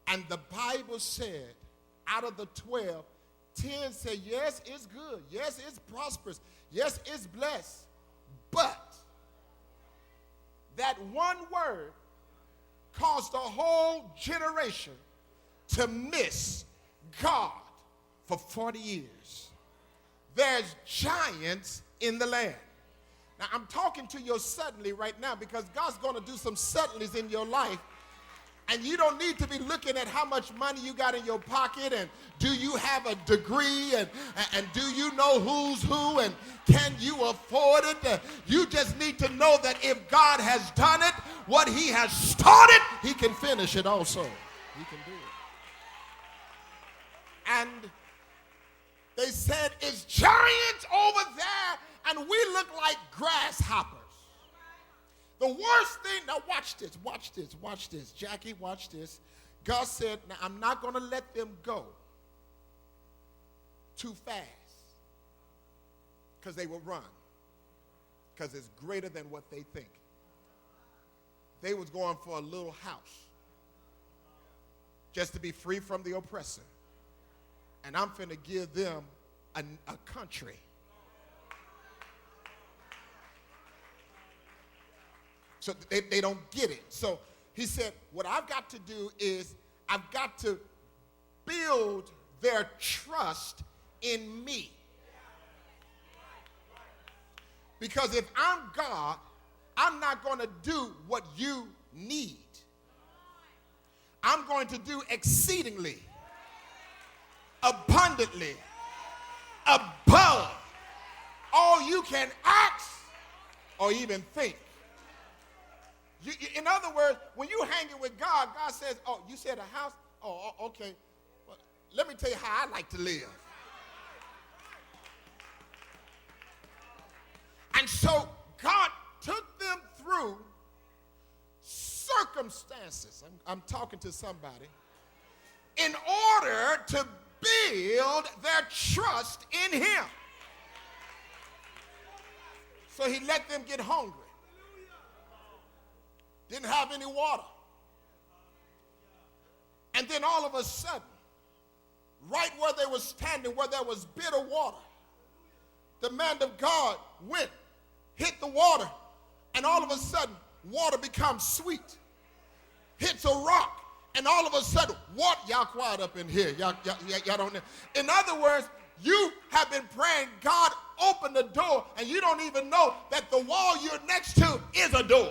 And the Bible said, out of the 12, 10 said, yes, it's good. Yes, it's prosperous. Yes, it's blessed. But that one word caused a whole generation to miss God for 40 years. There's giants in the land. Now, I'm talking to you suddenly right now because God's going to do some suddenlies in your life. And you don't need to be looking at how much money you got in your pocket and do you have a degree and do you know who's who and can you afford it? You just need to know that if God has done it, what he has started, he can finish it also. He can do it. And they said, it's giants over there and we look like grasshoppers. The worst thing, now watch this. Jackie, watch this. God said, now I'm not going to let them go too fast because they will run because it's greater than what they think. They was going for a little house just to be free from the oppressor. And I'm finna give them a country. So they don't get it. So he said, what I've got to do is I've got to build their trust in me. Because if I'm God, I'm not going to do what you need. I'm going to do exceedingly, abundantly, above all you can ask or even think. In other words, when you're hanging with God, God says, oh, you said a house? Oh, okay. Well, let me tell you how I like to live. And so God took them through circumstances. I'm talking to somebody. In order to build their trust in him. So he let them get hungry. Didn't have any water. And then all of a sudden, right where they were standing, where there was bitter water, the man of God went, hit the water, and all of a sudden, water becomes sweet. Hits a rock, and all of a sudden, what? Y'all quiet up in here. Y'all don't know. In other words, you have been praying, God, open the door, and you don't even know that the wall you're next to is a door.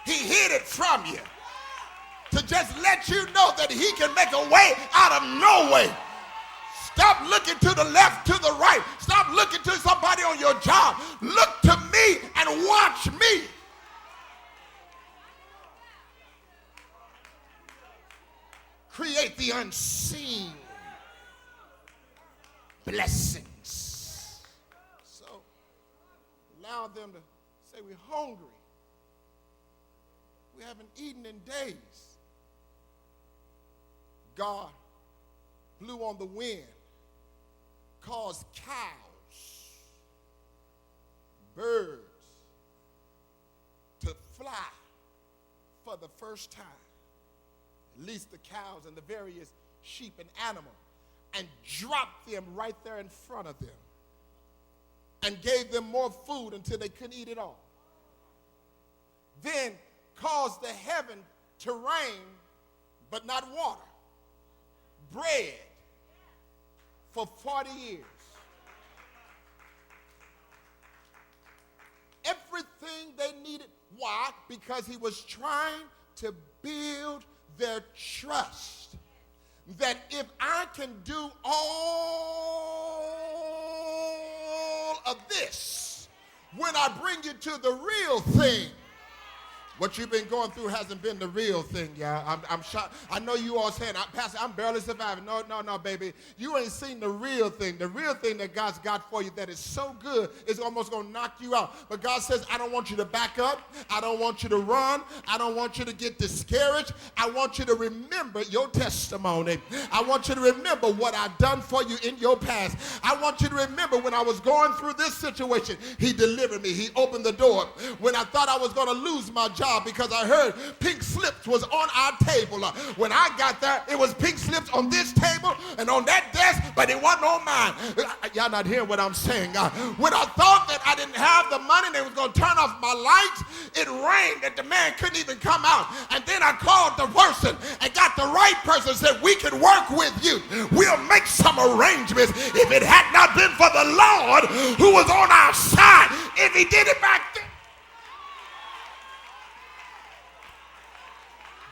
He hid it from you to just let you know that he can make a way out of no way. Stop looking to the left, to the right. Stop looking to somebody on your job. Look to me and watch me. Create the unseen blessings. So allow them to say, we're hungry. We haven't eaten in days. God blew on the wind, caused cows, birds to fly for the first time. At least the cows and the various sheep and animals, and dropped them right there in front of them and gave them more food until they couldn't eat it all. Then caused the heaven to rain, but not water. Bread for 40 years. Everything they needed. Why? Because he was trying to build their trust. That if I can do all of this, when I bring you to the real thing, what you've been going through hasn't been the real thing, y'all. I'm shocked. I know you all saying, Pastor, I'm barely surviving. No, baby. You ain't seen the real thing. The real thing that God's got for you that is so good, it's almost going to knock you out. But God says, I don't want you to back up. I don't want you to run. I don't want you to get discouraged. I want you to remember your testimony. I want you to remember what I've done for you in your past. I want you to remember when I was going through this situation, he delivered me. He opened the door. When I thought I was going to lose my job, job because I heard pink slips was on our table. When I got there, it was pink slips on this table and on that desk, but it wasn't on mine. Y'all not hearing what I'm saying. When I thought that I didn't have the money and they was going to turn off my lights, it rained that the man couldn't even come out. And then I called the person and got the right person, said, we can work with you. We'll make some arrangements. If it had not been for the Lord who was on our side, if he did it back then.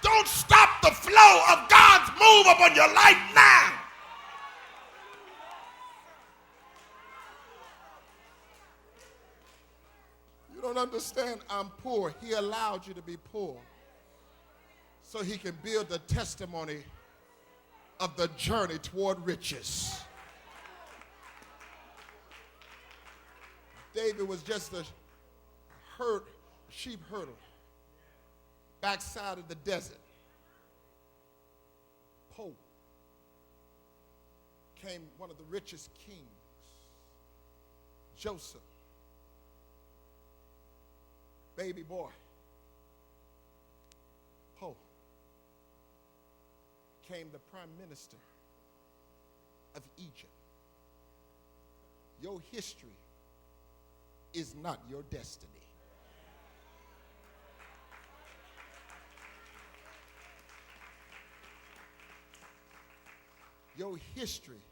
Don't stop the flow of God's move upon your life now. You don't understand. I'm poor. He allowed you to be poor so he can build the testimony of the journey toward riches. David was just a sheep herder, backside of the desert. Pope came one of the richest kings, Joseph, baby boy. Pope came the prime minister of Egypt. Your history is not your destiny. Your history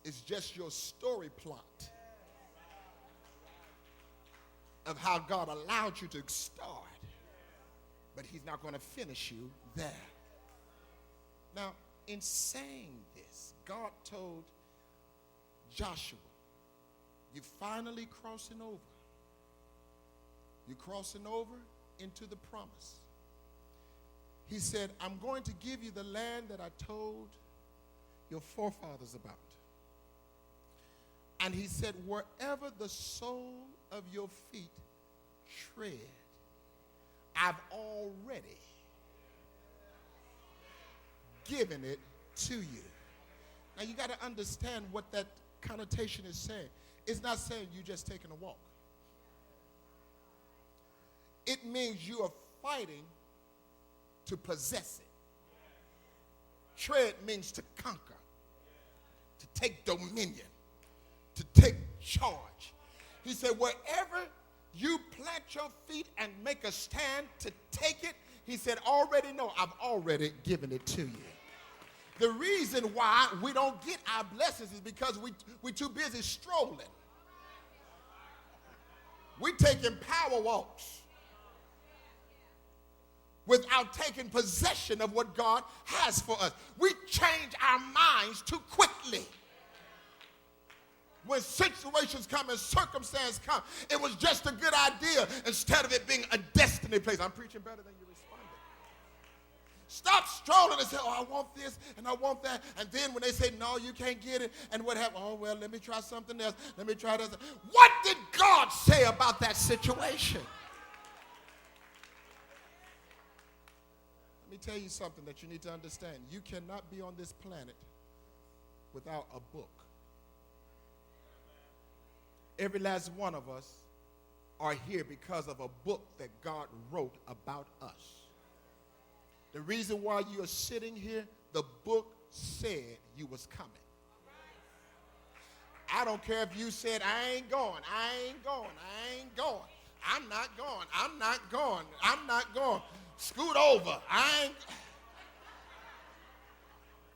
is just your story plot of how God allowed you to start, but he's not going to finish you there. Now, in saying this, God told Joshua, you're finally crossing over. You're crossing over into the promise. He said, I'm going to give you the land that I told your forefathers about. And he said, wherever the sole of your feet tread, I've already given it to you. Now you got to understand what that connotation is saying. It's not saying you just taking a walk. It means you are fighting to possess it. Tread means to conquer, to take dominion, to take charge. He said, wherever you plant your feet and make a stand to take it, he said, already know, I've already given it to you. The reason why we don't get our blessings is because we're too busy strolling. We're taking power walks without taking possession of what God has for us. We change our minds too quickly. When situations come and circumstances come, it was just a good idea instead of it being a destiny place. I'm preaching better than you responded. Stop strolling and say, oh, I want this and I want that. And then when they say, no, you can't get it, and what happened? Oh, well, let me try something else. Let me try this. What did God say about that situation? Let me tell you something that you need to understand. You cannot be on this planet without a book. Every last one of us are here because of a book that God wrote about us. The reason why you are sitting here, the book said you was coming. I don't care if you said, I ain't going, I ain't going, I ain't going. I'm not going, I'm not going, I'm not going. Scoot over, I ain't.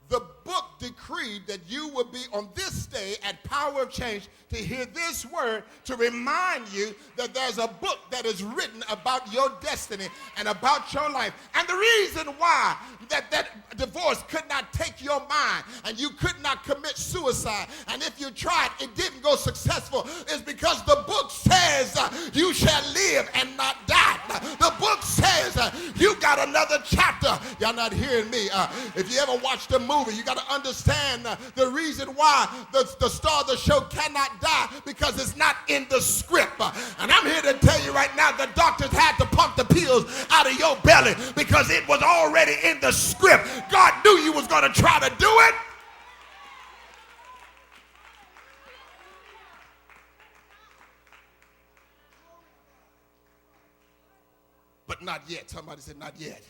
The book decreed that you would be on this day at Power of Change to hear this word to remind you that there's a book that is written about your destiny and about your life. And the reason why that divorce could not take your mind and you could not commit suicide, and if you tried, it didn't go successful, is because the book says you shall live and not die. The book says you got another chapter. Y'all not hearing me. If you ever watched a movie, you got to understand the reason why the star of the show cannot die, because it's not in the script. And I'm here to tell you right now, the doctors had to pump the pills out of your belly because it was already in the script. God knew you was going to try to do it. but not yet. Somebody said, not yet.